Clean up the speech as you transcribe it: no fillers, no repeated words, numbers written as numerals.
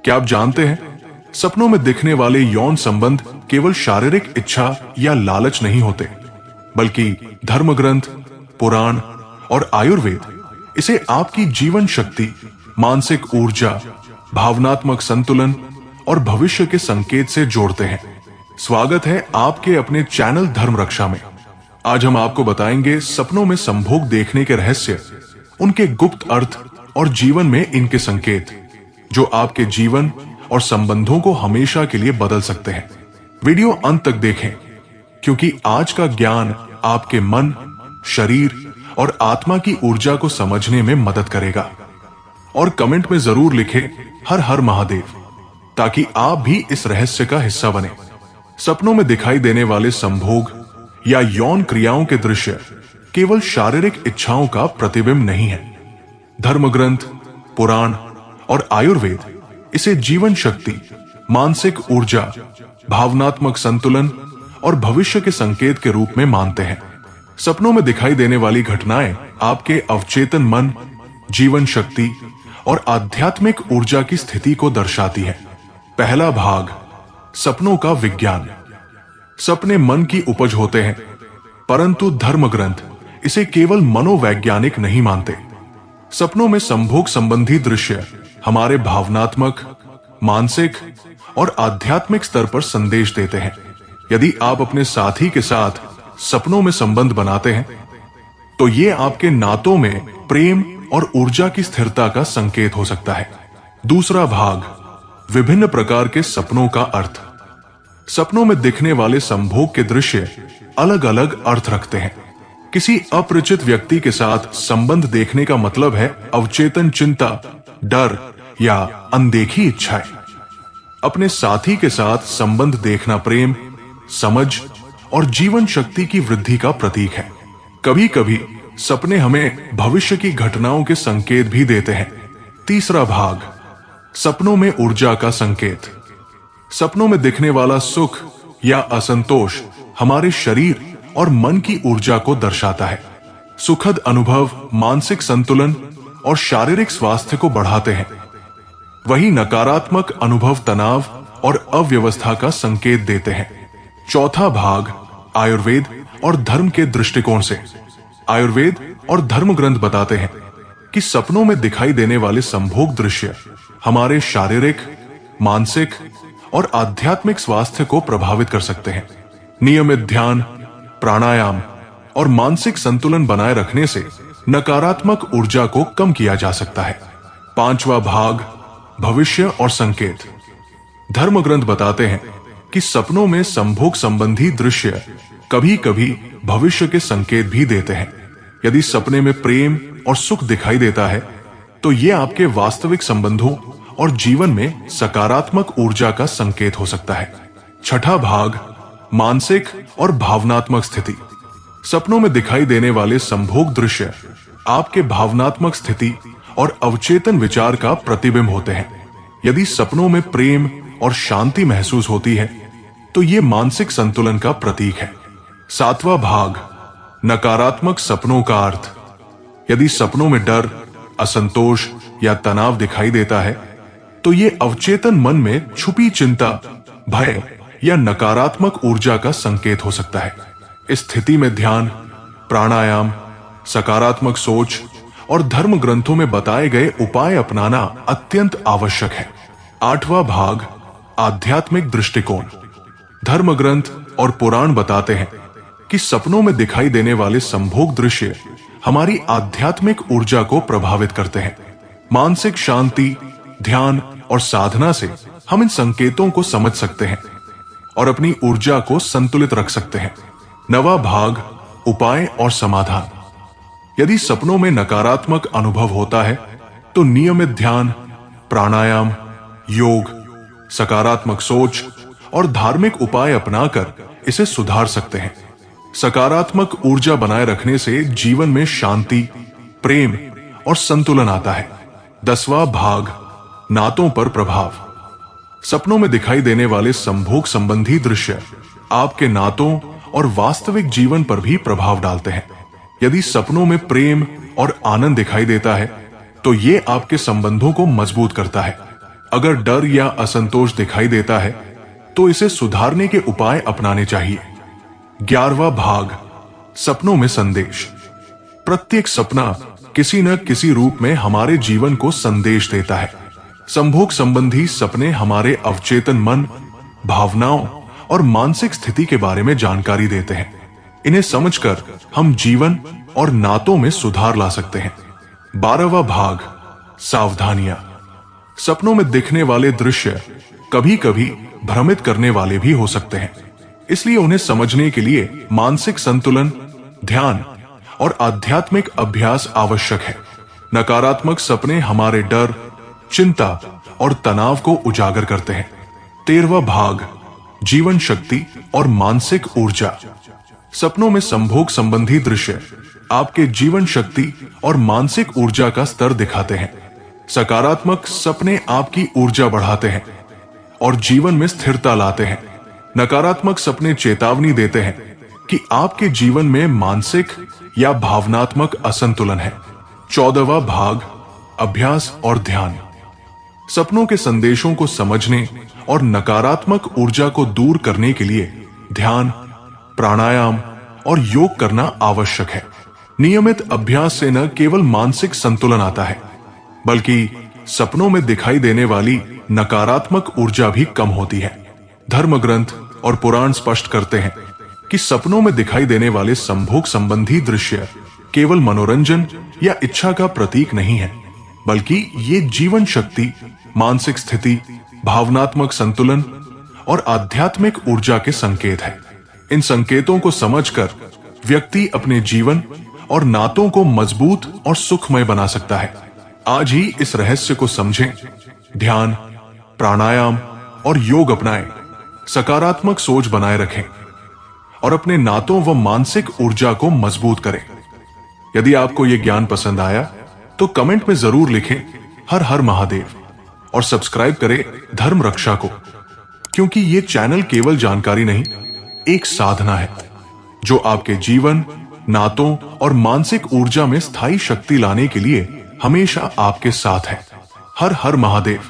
क्या आप जानते हैं, सपनों में दिखने वाले यौन संबंध केवल शारीरिक इच्छा या लालच नहीं होते, बल्कि धर्म ग्रंथ, पुराण और आयुर्वेद इसे आपकी जीवन शक्ति, मानसिक ऊर्जा, भावनात्मक संतुलन और भविष्य के संकेत से जोड़ते हैं। स्वागत है आपके अपने चैनल धर्म रक्षा में। आज हम आपको बताएंगे सपनों में संभोग देखने के रहस्य, उनके गुप्त अर्थ और जीवन में इनके संकेत, जो आपके जीवन और संबंधों को हमेशा के लिए बदल सकते हैं। वीडियो अंत तक देखें, क्योंकि आज का ज्ञान आपके मन, शरीर और आत्मा की ऊर्जा को समझने में मदद करेगा। और कमेंट में जरूर लिखें हर हर महादेव, ताकि आप भी इस रहस्य का हिस्सा बने। सपनों में दिखाई देने वाले संभोग या यौन क्रियाओं के दृश्य केवल शारीरिक इच्छाओं का प्रतिबिंब नहीं है। धर्म ग्रंथ, पुराण और आयुर्वेद इसे जीवन शक्ति, मानसिक ऊर्जा, भावनात्मक संतुलन और भविष्य के संकेत के रूप में मानते हैं। सपनों में दिखाई देने वाली घटनाएं आपके अवचेतन मन, जीवन शक्ति और आध्यात्मिक ऊर्जा की स्थिति को दर्शाती है। पहला भाग, सपनों का विज्ञान। सपने मन की उपज होते हैं, परंतु धर्म ग्रंथ इसे केवल मनोवैज्ञानिक नहीं मानते। सपनों में संभोग संबंधी दृश्य हमारे भावनात्मक, मानसिक और आध्यात्मिक स्तर पर संदेश देते हैं। यदि आप अपने साथी के साथ सपनों में संबंध बनाते हैं, तो ये आपके नातों में प्रेम और ऊर्जा की स्थिरता का संकेत हो सकता है। दूसरा भाग, विभिन्न प्रकार के सपनों का अर्थ। सपनों में दिखने वाले संभोग के दृश्य अलग अलग अर्थ रखते हैं। किसी अपरिचित व्यक्ति के साथ संबंध देखने का मतलब है अवचेतन चिंता, डर या अनदेखी इच्छाएं। अपने साथी के साथ संबंध देखना प्रेम, समझ और जीवन शक्ति की वृद्धि का प्रतीक है। कभी कभी सपने हमें भविष्य की घटनाओं के संकेत भी देते हैं। तीसरा भाग, सपनों में ऊर्जा का संकेत। सपनों में दिखने वाला सुख या असंतोष हमारे शरीर और मन की ऊर्जा को दर्शाता है। सुखद अनुभव मानसिक संतुलन और शारीरिक स्वास्थ्य को बढ़ाते हैं, वहीं नकारात्मक अनुभव तनाव और अव्यवस्था का संकेत देते हैं। चौथा भाग, आयुर्वेद और धर्म के दृष्टिकोण से। आयुर्वेद और धर्म ग्रंथ बताते हैं कि सपनों में दिखाई देने वाले संभोग दृश्य हमारे शारीरिक, मानसिक और आध्यात्मिक स्वास्थ्य को प्रभावित कर सकते हैं। नियमित ध्यान, प्राणायाम और मानसिक संतुलन बनाए रखने से नकारात्मक ऊर्जा को कम किया जा सकता है। पांचवा भाग, भविष्य और संकेत। धर्म ग्रंथ बताते हैं कि सपनों में संभोग संबंधी दृश्य कभी कभी भविष्य के संकेत भी देते हैं। यदि सपने में प्रेम और सुख दिखाई देता है, तो यह आपके वास्तविक संबंधों और जीवन में सकारात्मक ऊर्जा का संकेत हो सकता है। छठा भाग, मानसिक और भावनात्मक स्थिति। सपनों में दिखाई देने वाले संभोग दृश्य आपके भावनात्मक स्थिति और अवचेतन विचार का प्रतिबिंब होते हैं। यदि सपनों में प्रेम और शांति महसूस होती है, तो ये मानसिक संतुलन का प्रतीक है। सातवां भाग, नकारात्मक सपनों का अर्थ। यदि सपनों में डर, असंतोष या तनाव दिखाई देता है, तो ये अवचेतन मन में छुपी चिंता, भय या नकारात्मक ऊर्जा का संकेत हो सकता है। इस स्थिति में ध्यान, प्राणायाम, सकारात्मक सोच और धर्म ग्रंथों में बताए गए उपाय अपनाना अत्यंत आवश्यक है। आठवां भाग, आध्यात्मिक दृष्टिकोण। धर्म ग्रंथ और पुराण बताते हैं कि सपनों में दिखाई देने वाले संभोग दृश्य हमारी आध्यात्मिक ऊर्जा को प्रभावित करते हैं। मानसिक शांति, ध्यान और साधना से हम इन संकेतों को समझ सकते हैं और अपनी ऊर्जा को संतुलित रख सकते हैं। नवा भाग, उपाय और समाधान। यदि सपनों में नकारात्मक अनुभव होता है, तो नियमित ध्यान, प्राणायाम, योग, सकारात्मक सोच और धार्मिक उपाय अपनाकर इसे सुधार सकते हैं। सकारात्मक ऊर्जा बनाए रखने से जीवन में शांति, प्रेम और संतुलन आता है। 10वां भाग, नातों पर प्रभाव। सपनों में दिखाई देने वाले संभोग संबंधी दृश्य आपके नातों और वास्तविक जीवन पर भी प्रभाव डालते हैं। यदि सपनों में प्रेम और आनंद दिखाई देता है, तो ये आपके संबंधों को मजबूत करता है। अगर डर या असंतोष दिखाई देता है तो इसे सुधारने के उपाय अपनाने चाहिए। 11वां भाग, सपनों में संदेश। प्रत्येक सपना किसी न किसी रूप में हमारे जीवन को संदेश देता है। संभोग संबंधी सपने हमारे अवचेतन मन, भावनाओं और मानसिक स्थिति के बारे में जानकारी देते हैं। इन्हें समझकर हम जीवन और नातों में सुधार ला सकते हैं। 12वां भाग, सावधानियां। सपनों में दिखने वाले दृश्य कभी कभी भ्रमित करने वाले भी हो सकते हैं, इसलिए उन्हें समझने के लिए मानसिक संतुलन, ध्यान और आध्यात्मिक अभ्यास आवश्यक है। नकारात्मक सपने हमारे डर, चिंता और तनाव को उजागर करते हैं। 13वां भाग, जीवन शक्ति और मानसिक ऊर्जा। सपनों में संभोग संबंधी दृश्य आपके जीवन शक्ति और मानसिक ऊर्जा का स्तर दिखाते हैं। सकारात्मक सपने आपकी ऊर्जा बढ़ाते हैं और जीवन में स्थिरता लाते हैं। नकारात्मक सपने चेतावनी देते हैं कि आपके जीवन में मानसिक या भावनात्मक असंतुलन है। 14वां भाग, अभ्यास और ध्यान। सपनों के संदेशों को समझने और नकारात्मक ऊर्जा को दूर करने के लिए ध्यान, प्राणायाम और योग करना आवश्यक है। नियमित अभ्यास से न केवल मानसिक संतुलन आता है, बल्कि सपनों में दिखाई देने वाली नकारात्मक ऊर्जा भी कम होती है। धर्म ग्रंथ और पुराण स्पष्ट करते हैं कि सपनों में दिखाई देने वाले संभोग संबंधी दृश्य केवल मनोरंजन या इच्छा का प्रतीक नहीं है, बल्कि ये जीवन शक्ति, मानसिक स्थिति, भावनात्मक संतुलन और आध्यात्मिक ऊर्जा के संकेत हैं। इन संकेतों को समझकर व्यक्ति अपने जीवन और नातों को मजबूत और सुखमय बना सकता है। आज ही इस रहस्य को समझें, ध्यान, प्राणायाम और योग अपनाएं, सकारात्मक सोच बनाए रखें और अपने नातों व मानसिक ऊर्जा को मजबूत करें। यदि आपको यह ज्ञान पसंद आया तो कमेंट में जरूर लिखें हर हर महादेव और सब्सक्राइब करें धर्म रक्षा को, क्योंकि यह चैनल केवल जानकारी नहीं, एक साधना है जो आपके जीवन, नातों और मानसिक ऊर्जा में स्थायी शक्ति लाने के लिए हमेशा आपके साथ है। हर हर महादेव।